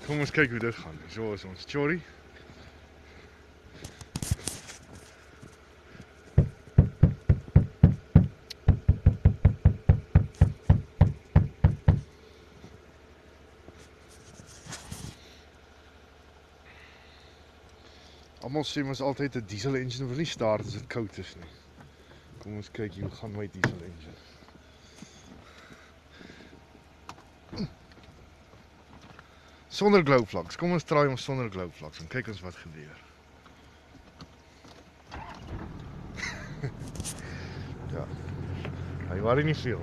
Kom ons kyk hoe dit gaan. So is ons Chorry. Almal sê mos altyd 'n diesel engine wil nie start as dit koud is nie. Kom ons kyk hoe gaan my diesel engine. Sonder glow plugs. Kom ons try hom sonder glow plugs en kyk ons wat gebeur. Ja. Hy worry nie veel.